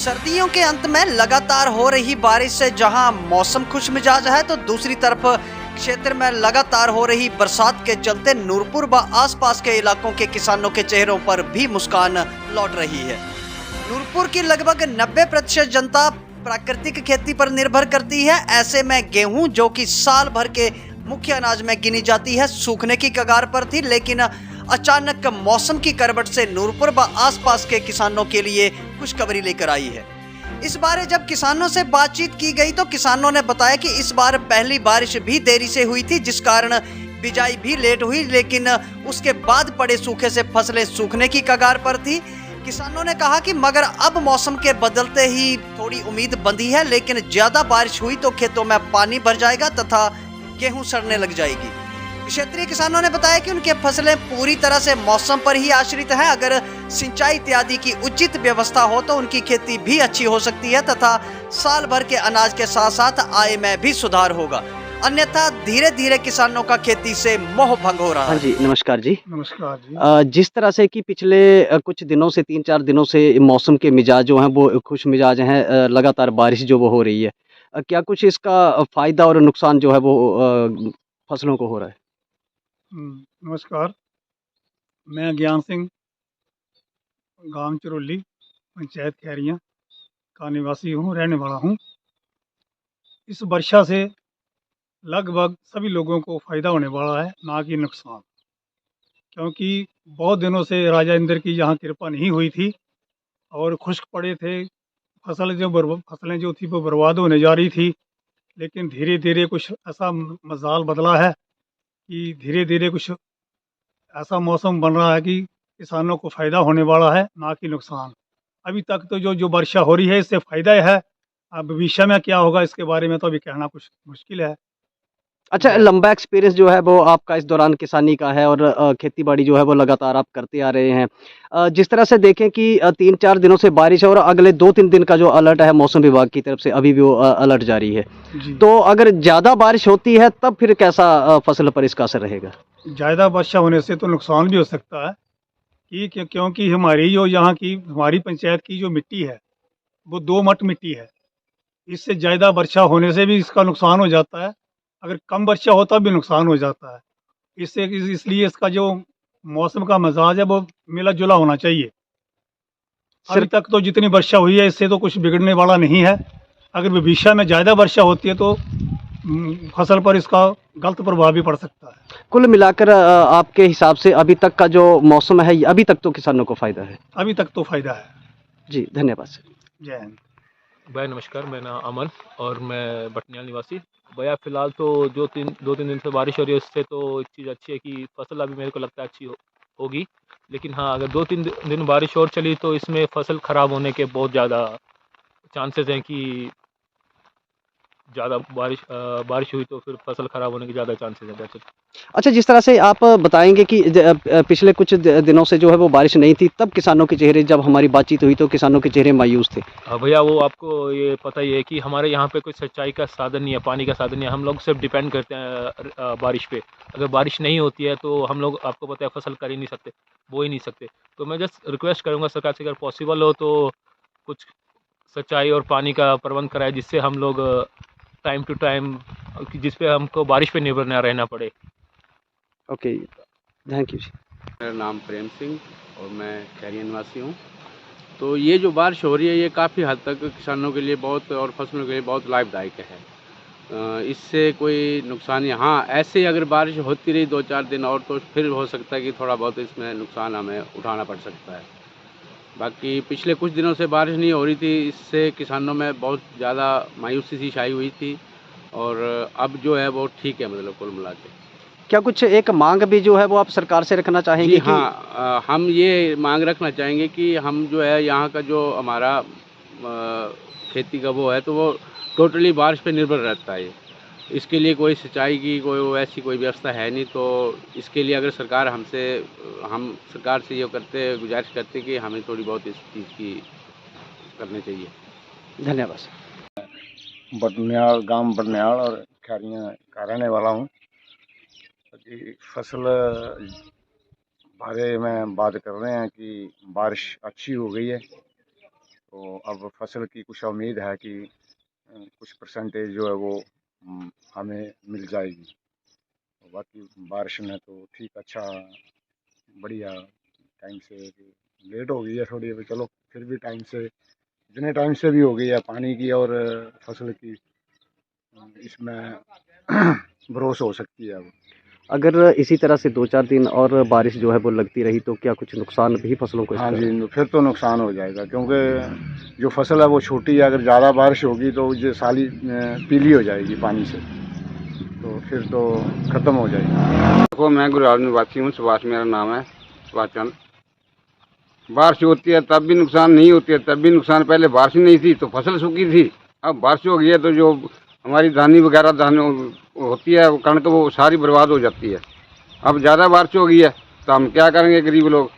सर्दियों के अंत में लगातार हो रही बारिश से जहां मौसम खुशमिजाज है तो दूसरी तरफ क्षेत्र में लगातार हो रही बरसात के चलते नूरपुर व आसपास के इलाकों के किसानों के चेहरों पर भी मुस्कान लौट रही है। नूरपुर की लगभग 90% जनता प्राकृतिक खेती पर निर्भर करती है। ऐसे में गेहूं जो कि साल भर के मुख्य अनाज में गिनी जाती है सूखने की कगार पर थी, लेकिन अचानक मौसम की करवट से नूरपुर व आसपास के किसानों के लिए खुशखबरी लेकर आई है। इस बार जब किसानों से बातचीत की गई तो किसानों ने बताया कि इस बार पहली बारिश भी देरी से हुई थी, जिस कारण बिजाई भी लेट हुई, लेकिन उसके बाद पड़े सूखे से फसलें सूखने की कगार पर थी। किसानों ने कहा कि मगर अब मौसम के बदलते ही थोड़ी उम्मीद बंधी है, लेकिन ज्यादा बारिश हुई तो खेतों में पानी भर जाएगा तथा गेहूं सड़ने लग जाएगी। क्षेत्रीय किसानों ने बताया कि उनकी फसलें पूरी तरह से मौसम पर ही आश्रित हैं। अगर सिंचाई इत्यादि की उचित व्यवस्था हो तो उनकी खेती भी अच्छी हो सकती है तथा साल भर के अनाज के साथ साथ आय में भी सुधार होगा, अन्यथा धीरे धीरे किसानों का खेती से मोह भंग हो रहा है। हाँ जी, नमस्कार जी। नमस्कार जी। जिस तरह से कि पिछले कुछ दिनों से 3-4 दिनों से मौसम के मिजाज जो हैं वो खुश मिजाज हैं, लगातार बारिश जो वो हो रही है। क्या कुछ इसका फ़ायदा और नुकसान जो है वो फसलों को हो रहा है? नमस्कार। मैं ज्ञान सिंह, गांव चरौली, पंचायत खैरियाँ का निवासी हूँ, रहने वाला हूँ। इस वर्षा से लगभग सभी लोगों को फ़ायदा होने वाला है, ना कि नुकसान। क्योंकि बहुत दिनों से राजा इंद्र की यहाँ कृपा नहीं हुई थी और खुश्क पड़े थे। फसलें जो थी वो बर्बाद होने जा रही थी, लेकिन धीरे धीरे कुछ ऐसा मजाल बदला है कि धीरे धीरे कुछ ऐसा मौसम बन रहा है कि किसानों को फ़ायदा होने वाला है, ना कि नुकसान। अभी तक तो जो जो वर्षा हो रही है इससे फ़ायदा है। अब भविष्य में क्या होगा इसके बारे में तो अभी कहना कुछ मुश्किल है। अच्छा, जय लंबा एक्सपीरियंस जो है वो आपका इस दौरान किसानी का है और खेती-बाड़ी जो है वो लगातार आप करते आ रहे हैं। जिस तरह से देखें कि 3-4 दिनों से बारिश है और अगले 2-3 दिन का जो अलर्ट है मौसम विभाग की तरफ से अभी भी वो अलर्ट जारी है। जी। तो अगर ज़्यादा बारिश होती है तब फिर कैसा फसल पर इसका असर रहेगा? ज़्यादा वर्षा होने से तो नुकसान भी हो सकता है कि क्योंकि हमारी जो यहाँ की हमारी पंचायत की जो मिट्टी है वो दोमट मिट्टी है। इससे ज़्यादा वर्षा होने से भी इसका नुकसान हो जाता है। अगर कम वर्षा होता भी नुकसान हो जाता है। इसलिए इसका जो मौसम का मिजाज है वो मिला-जुला होना चाहिए। सर अभी तक तो जितनी वर्षा हुई है इससे तो कुछ बिगड़ने वाला नहीं है। अगर भविष्य में ज़्यादा वर्षा होती है तो फसल पर इसका गलत प्रभाव भी पड़ सकता है। कुल मिलाकर आपके हिसाब से अभी तक का जो मौसम है अभी तक तो किसानों को फ़ायदा है। अभी तक तो फ़ायदा है। जी, धन्यवाद सर। जय हिंद। भाई नमस्कार, मेरा नाम अमन और मैं बटनियाल निवासी। भैया फ़िलहाल तो जो 2-3 दिन से बारिश हो रही है उससे तो एक चीज़ अच्छी है कि फसल अभी मेरे को लगता है अच्छी होगी। लेकिन हाँ, अगर 2-3 दिन बारिश और चली तो इसमें फसल ख़राब होने के बहुत ज़्यादा चांसेस हैं कि ज़्यादा बारिश हुई तो फिर फसल ख़राब होने के ज़्यादा चांसेस हैं वैसे। अच्छा, जिस तरह से आप बताएँगे कि पिछले कुछ दिनों से जो है वो बारिश नहीं थी, तब किसानों के चेहरे जब हमारी बातचीत हुई तो किसानों के चेहरे मायूस थे। भैया वो आपको ये पता ही है कि हमारे यहाँ पे कोई सिंचाई का साधन नहीं है, पानी का साधन नहीं है। हम लोग सिर्फ डिपेंड करते हैं बारिश पे। अगर बारिश नहीं होती है तो हम लोग आपको पता है फसल कर ही नहीं सकते, बो ही नहीं सकते। तो मैं जस्ट रिक्वेस्ट करूँगा सरकार से अगर पॉसिबल हो तो कुछ सिंचाई और पानी का प्रबंध कराए, जिससे हम लोग टाइम टू टाइम जिस पे हमको बारिश पे निर्भर ना रहना पड़े। ओके, थैंक यू जी। मेरा नाम प्रेम सिंह और मैं खैरिया निवासी हूँ। तो ये जो बारिश हो रही है ये काफ़ी हद तक किसानों के लिए बहुत और फसलों के लिए बहुत लाभदायक है। इससे कोई नुकसान यहाँ ऐसे ही अगर बारिश होती रही 2-4 दिन और तो फिर हो सकता है कि थोड़ा बहुत इसमें नुकसान हमें उठाना पड़ सकता है। बाकी पिछले कुछ दिनों से बारिश नहीं हो रही थी, इससे किसानों में बहुत ज़्यादा मायूसी सी छाई हुई थी और अब जो है वो ठीक है, मतलब कुल मिला के। क्या कुछ एक माँग भी जो है वो आप सरकार से रखना जी चाहेंगे कि हाँ, हम ये मांग रखना चाहेंगे कि हम जो है यहाँ का जो हमारा खेती का वो है तो वो टोटली बारिश पे निर्भर रहता है। इसके लिए कोई सिंचाई की कोई वैसी कोई व्यवस्था है नहीं, तो इसके लिए अगर हम सरकार से ये गुजारिश करते कि हमें थोड़ी बहुत इस चीज़ की करनी चाहिए। धन्यवाद सर। बटनियाल, गांव बटनियाल और खैरियाँ का रहने वाला हूँ। जी, फसल बारे में बात कर रहे हैं कि बारिश अच्छी हो गई है, तो अब फसल की कुछ उम्मीद है कि कुछ परसेंटेज जो है वो हमें मिल जाएगी। बाकी बारिश ने तो ठीक अच्छा बढ़िया टाइम से, लेट हो गई है थोड़ी, अभी चलो फिर भी टाइम से, इतने टाइम से भी हो गई है पानी की और फसल की, इसमें भरोसा हो सकती है अब। अगर इसी तरह से 2-4 दिन और बारिश जो है वो लगती रही तो क्या कुछ नुकसान भी फसलों को हाँ इसका? जी, फिर तो नुकसान हो जाएगा, क्योंकि जो फसल है वो छोटी है, अगर ज़्यादा बारिश होगी तो ये साली पीली हो जाएगी पानी से, तो फिर तो ख़त्म हो जाएगी। देखो, मैं गुराज निवासी हूँ, सुभाष मेरा नाम है, सुभाष चंद। बारिश होती है तब भी नुकसान, नहीं होती है तब भी नुकसान। पहले बारिश नहीं थी तो फसल सूखी थी, अब बारिश हो गई है तो जो हमारी धानी वगैरह धान होती है, कणक, वो सारी बर्बाद हो जाती है। अब ज़्यादा बारिश हो गई है तो हम क्या करेंगे गरीब लोग।